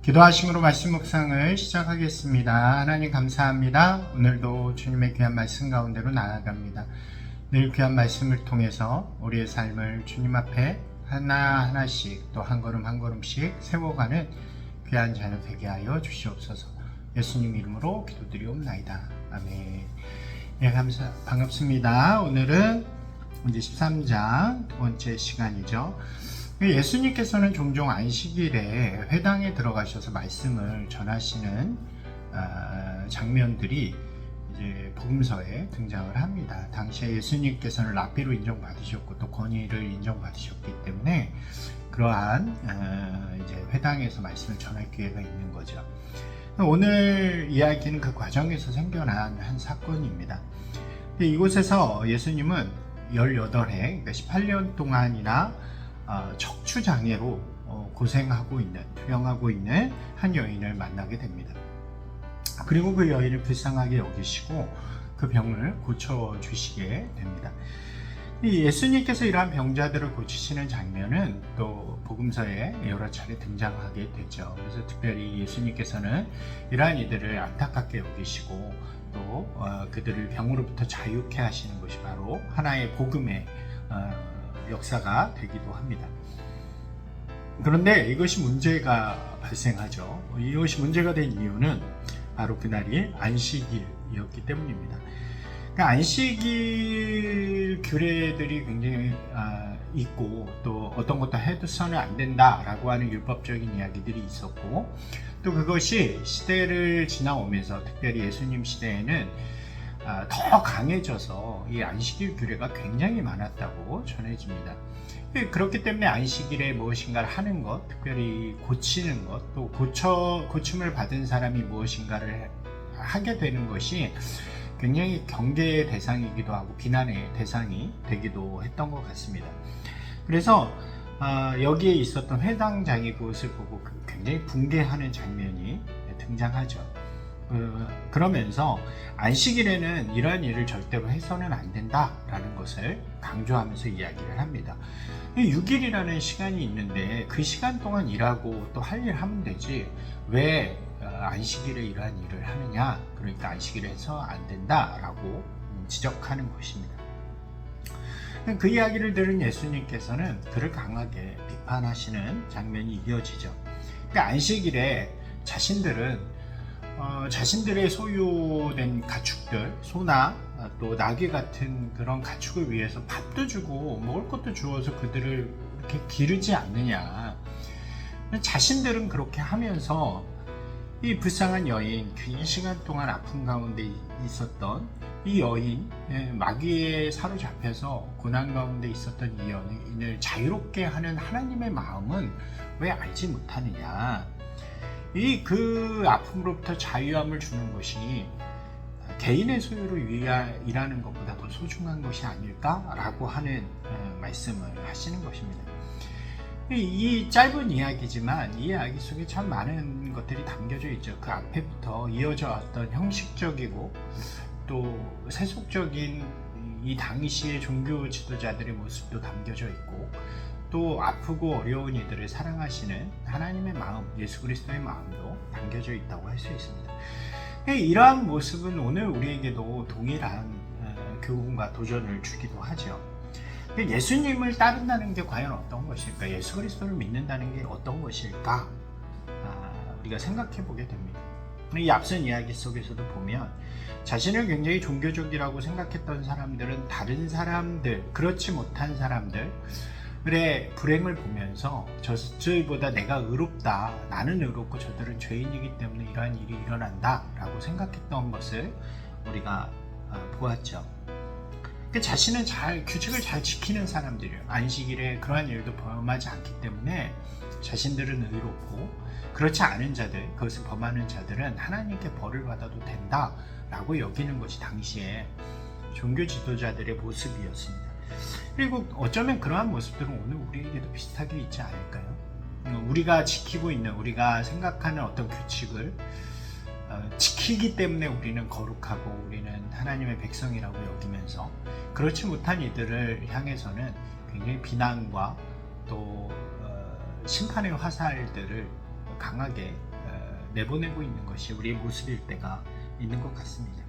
기도하심으로 말씀 묵상을 시작하겠습니다. 하나님 감사합니다. 오늘도 주님의 귀한 말씀 가운데로 나아갑니다. 늘 귀한 말씀을 통해서 우리의 삶을 주님 앞에 하나하나씩 또 한 걸음 한 걸음씩 세워가는 귀한 자녀 되게 하여 주시옵소서. 예수님 이름으로 기도드리옵나이다. 아멘. 네, 반갑습니다. 오늘은 이제 13장 두 번째 시간이죠. 예수님께서는 종종 안식일에 회당에 들어가셔서 말씀을 전하시는 장면들이 이제 복음서에 등장을 합니다. 당시에 예수님께서는 랍비로 인정받으셨고 또 권위를 인정받으셨기 때문에 그러한 이제 회당에서 말씀을 전할 기회가 있는 거죠. 오늘 이야기는 그 과정에서 생겨난 한 사건입니다. 이곳에서 예수님은 18해, 그러니까 18년 동안이나 척추장애로 고생하고 있는, 투영하고 있는 한 여인을 만나게 됩니다. 그리고 그 여인을 불쌍하게 여기시고 그 병을 고쳐주시게 됩니다. 예수님께서 이러한 병자들을 고치시는 장면은 또 복음서에 여러 차례 등장하게 되죠. 그래서 특별히 예수님께서는 이러한 이들을 안타깝게 여기시고 또 그들을 병으로부터 자유케 하시는 것이 바로 하나의 복음의 역사가 되기도 합니다. 그런데 이것이 문제가 발생하죠. 이것이 문제가 된 이유는 바로 그날이 안식일이었기 때문입니다. 그러니까 안식일 규례들이 굉장히 있고 또 어떤 것도 해서는 안 된다라고 하는 율법적인 이야기들이 있었고 또 그것이 시대를 지나오면서 특별히 예수님 시대에는 더 강해져서 이 안식일 규례가 굉장히 많았다고 전해집니다. 그렇기 때문에 안식일에 무엇인가를 하는 것, 특별히 고치는 것, 또 고침을 받은 사람이 무엇인가를 하게 되는 것이 굉장히 경계의 대상이기도 하고 비난의 대상이 되기도 했던 것 같습니다. 그래서 여기에 있었던 회당장이 그것을 보고 굉장히 붕괴하는 장면이 등장하죠. 그러면서 안식일에는 이러한 일을 절대로 해서는 안 된다라는 것을 강조하면서 이야기를 합니다. 6일이라는 시간이 있는데 그 시간 동안 일하고 또 할 일 하면 되지 왜 안식일에 이러한 일을 하느냐, 그러니까 안식일에 해서 안 된다라고 지적하는 것입니다. 그 이야기를 들은 예수님께서는 그를 강하게 비판하시는 장면이 이어지죠. 그러니까 안식일에 자신들의 소유된 가축들, 소나 또 나귀 같은 그런 가축을 위해서 밥도 주고 먹을 것도 주어서 그들을 이렇게 기르지 않느냐. 자신들은 그렇게 하면서 이 불쌍한 여인, 긴 시간 동안 아픈 가운데 있었던 이 여인, 마귀에 사로잡혀서 고난 가운데 있었던 이 여인을 자유롭게 하는 하나님의 마음은 왜 알지 못하느냐. 그 아픔으로부터 자유함을 주는 것이 개인의 소유를 위하는 것보다 더 소중한 것이 아닐까라고 하는 말씀을 하시는 것입니다. 이 짧은 이야기지만 이 이야기 속에 참 많은 것들이 담겨져 있죠. 그 앞에부터 이어져 왔던 형식적이고 또 세속적인 이 당시의 종교 지도자들의 모습도 담겨져 있고 또 아프고 어려운 이들을 사랑하시는 하나님의 마음, 예수 그리스도의 마음도 담겨져 있다고 할 수 있습니다. 이러한 모습은 오늘 우리에게도 동일한 교훈과 도전을 주기도 하죠. 예수님을 따른다는 게 과연 어떤 것일까? 예수 그리스도를 믿는다는 게 어떤 것일까? 우리가 생각해 보게 됩니다. 이 앞선 이야기 속에서도 보면 자신을 굉장히 종교적이라고 생각했던 사람들은 다른 사람들, 그렇지 못한 사람들 의 불행을 보면서 저들보다 내가 의롭다, 나는 의롭고 저들은 죄인이기 때문에 이러한 일이 일어난다 라고 생각했던 것을 우리가 보았죠. 자신은 규칙을 잘 지키는 사람들이에요. 안식일에 그러한 일도 범하지 않기 때문에 자신들은 의롭고 그렇지 않은 자들, 그것을 범하는 자들은 하나님께 벌을 받아도 된다 라고 여기는 것이 당시에 종교 지도자들의 모습이었습니다. 그리고 어쩌면 그러한 모습들은 오늘 우리에게도 비슷하게 있지 않을까요? 우리가 지키고 있는, 우리가 생각하는 어떤 규칙을 지키기 때문에 우리는 거룩하고 우리는 하나님의 백성이라고 여기면서 그렇지 못한 이들을 향해서는 굉장히 비난과 또 심판의 화살들을 강하게 내보내고 있는 것이 우리의 모습일 때가 있는 것 같습니다.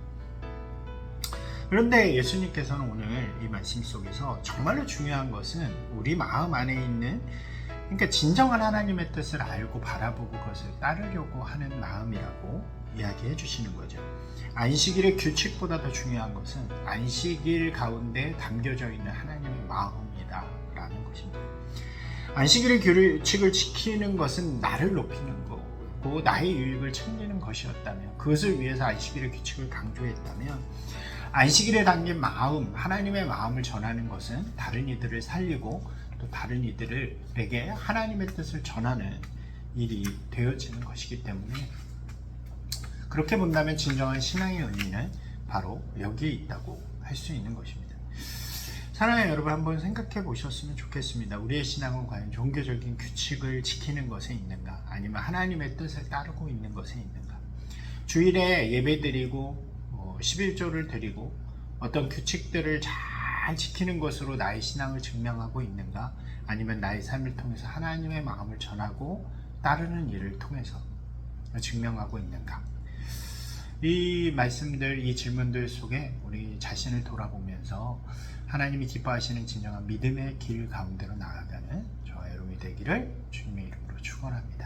그런데 예수님께서는 오늘 이 말씀 속에서 정말로 중요한 것은 우리 마음 안에 있는, 그러니까 진정한 하나님의 뜻을 알고 바라보고 그것을 따르려고 하는 마음이라고 이야기해 주시는 거죠. 안식일의 규칙보다 더 중요한 것은 안식일 가운데 담겨져 있는 하나님의 마음이다라는 것입니다. 안식일의 규칙을 지키는 것은 나를 높이는 거고 나의 유익을 챙기는 것이었다면, 그것을 위해서 안식일의 규칙을 강조했다면, 안식일에 담긴 마음, 하나님의 마음을 전하는 것은 다른 이들을 살리고 또 다른 이들에게 하나님의 뜻을 전하는 일이 되어지는 것이기 때문에, 그렇게 본다면 진정한 신앙의 의미는 바로 여기에 있다고 할 수 있는 것입니다. 사랑하는 여러분, 한번 생각해 보셨으면 좋겠습니다. 우리의 신앙은 과연 종교적인 규칙을 지키는 것에 있는가, 아니면 하나님의 뜻을 따르고 있는 것에 있는가? 주일에 예배 드리고 11조를 드리고 어떤 규칙들을 잘 지키는 것으로 나의 신앙을 증명하고 있는가, 아니면 나의 삶을 통해서 하나님의 마음을 전하고 따르는 일을 통해서 증명하고 있는가? 이 말씀들, 이 질문들 속에 우리 자신을 돌아보면서 하나님이 기뻐하시는 진정한 믿음의 길 가운데로 나아가는 저와 여러분이 되기를 주님의 이름으로 축원합니다.